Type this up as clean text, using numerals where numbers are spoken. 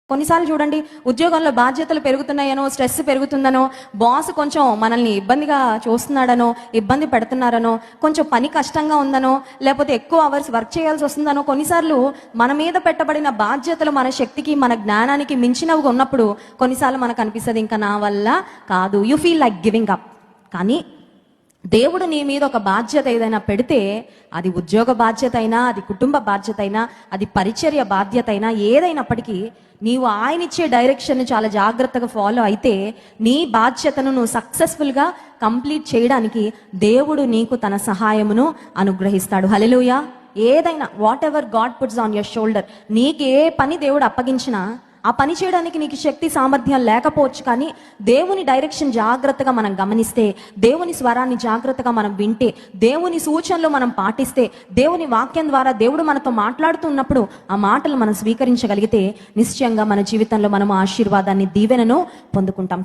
కొన్నిసార్లు చూడండి, ఉద్యోగంలో బాధ్యతలు పెరుగుతున్నాయనో, స్ట్రెస్ పెరుగుతుందనో, బాస్ కొంచెం మనల్ని ఇబ్బందిగా చూస్తున్నాడనో, ఇబ్బంది పెడుతున్నారనో, కొంచెం పని కష్టంగా ఉందనో, లేకపోతే ఎక్కువ అవర్స్ వర్క్ చేయాల్సి వస్తుందనో, కొన్నిసార్లు మన మీద పెట్టబడిన బాధ్యతలు మన శక్తికి, మన జ్ఞానానికి మించినవిగా ఉన్నప్పుడు కొన్నిసార్లు మనకు అనిపిస్తుంది ఇంకా నా వల్ల కాదు. You feel like giving up. కానీ దేవుడు నీ మీద ఒక బాధ్యత ఏదైనా పెడితే, అది ఉద్యోగ బాధ్యత అయినా, అది కుటుంబ బాధ్యత అయినా, అది పరిచర్య బాధ్యత అయినా, ఏదైనప్పటికీ నీవు ఆయన ఇచ్చే డైరెక్షన్ చాలా జాగ్రత్తగా ఫాలో అయితే నీ బాధ్యతను నువ్వు సక్సెస్ఫుల్గా కంప్లీట్ చేయడానికి దేవుడు నీకు తన సహాయమును అనుగ్రహిస్తాడు. హల్లెలూయా. ఏదైనా what ever God puts on your shoulder, నీకు ఏ పని దేవుడు అప్పగించినా ఆ పని చేయడానికి నీకు శక్తి సామర్థ్యం లేకపోవచ్చు, కానీ దేవుని డైరెక్షన్ జాగ్రత్తగా మనం గమనిస్తే, దేవుని స్వరాన్ని జాగ్రత్తగా మనం వింటే, దేవుని సూచనలు మనం పాటిస్తే, దేవుని వాక్యం ద్వారా దేవుడు మనతో మాట్లాడుతున్నప్పుడు ఆ మాటలు మనం స్వీకరించగలిగితే నిశ్చయంగా మన జీవితంలో మనం ఆశీర్వాదాన్ని, దీవెనను పొందుకుంటాం.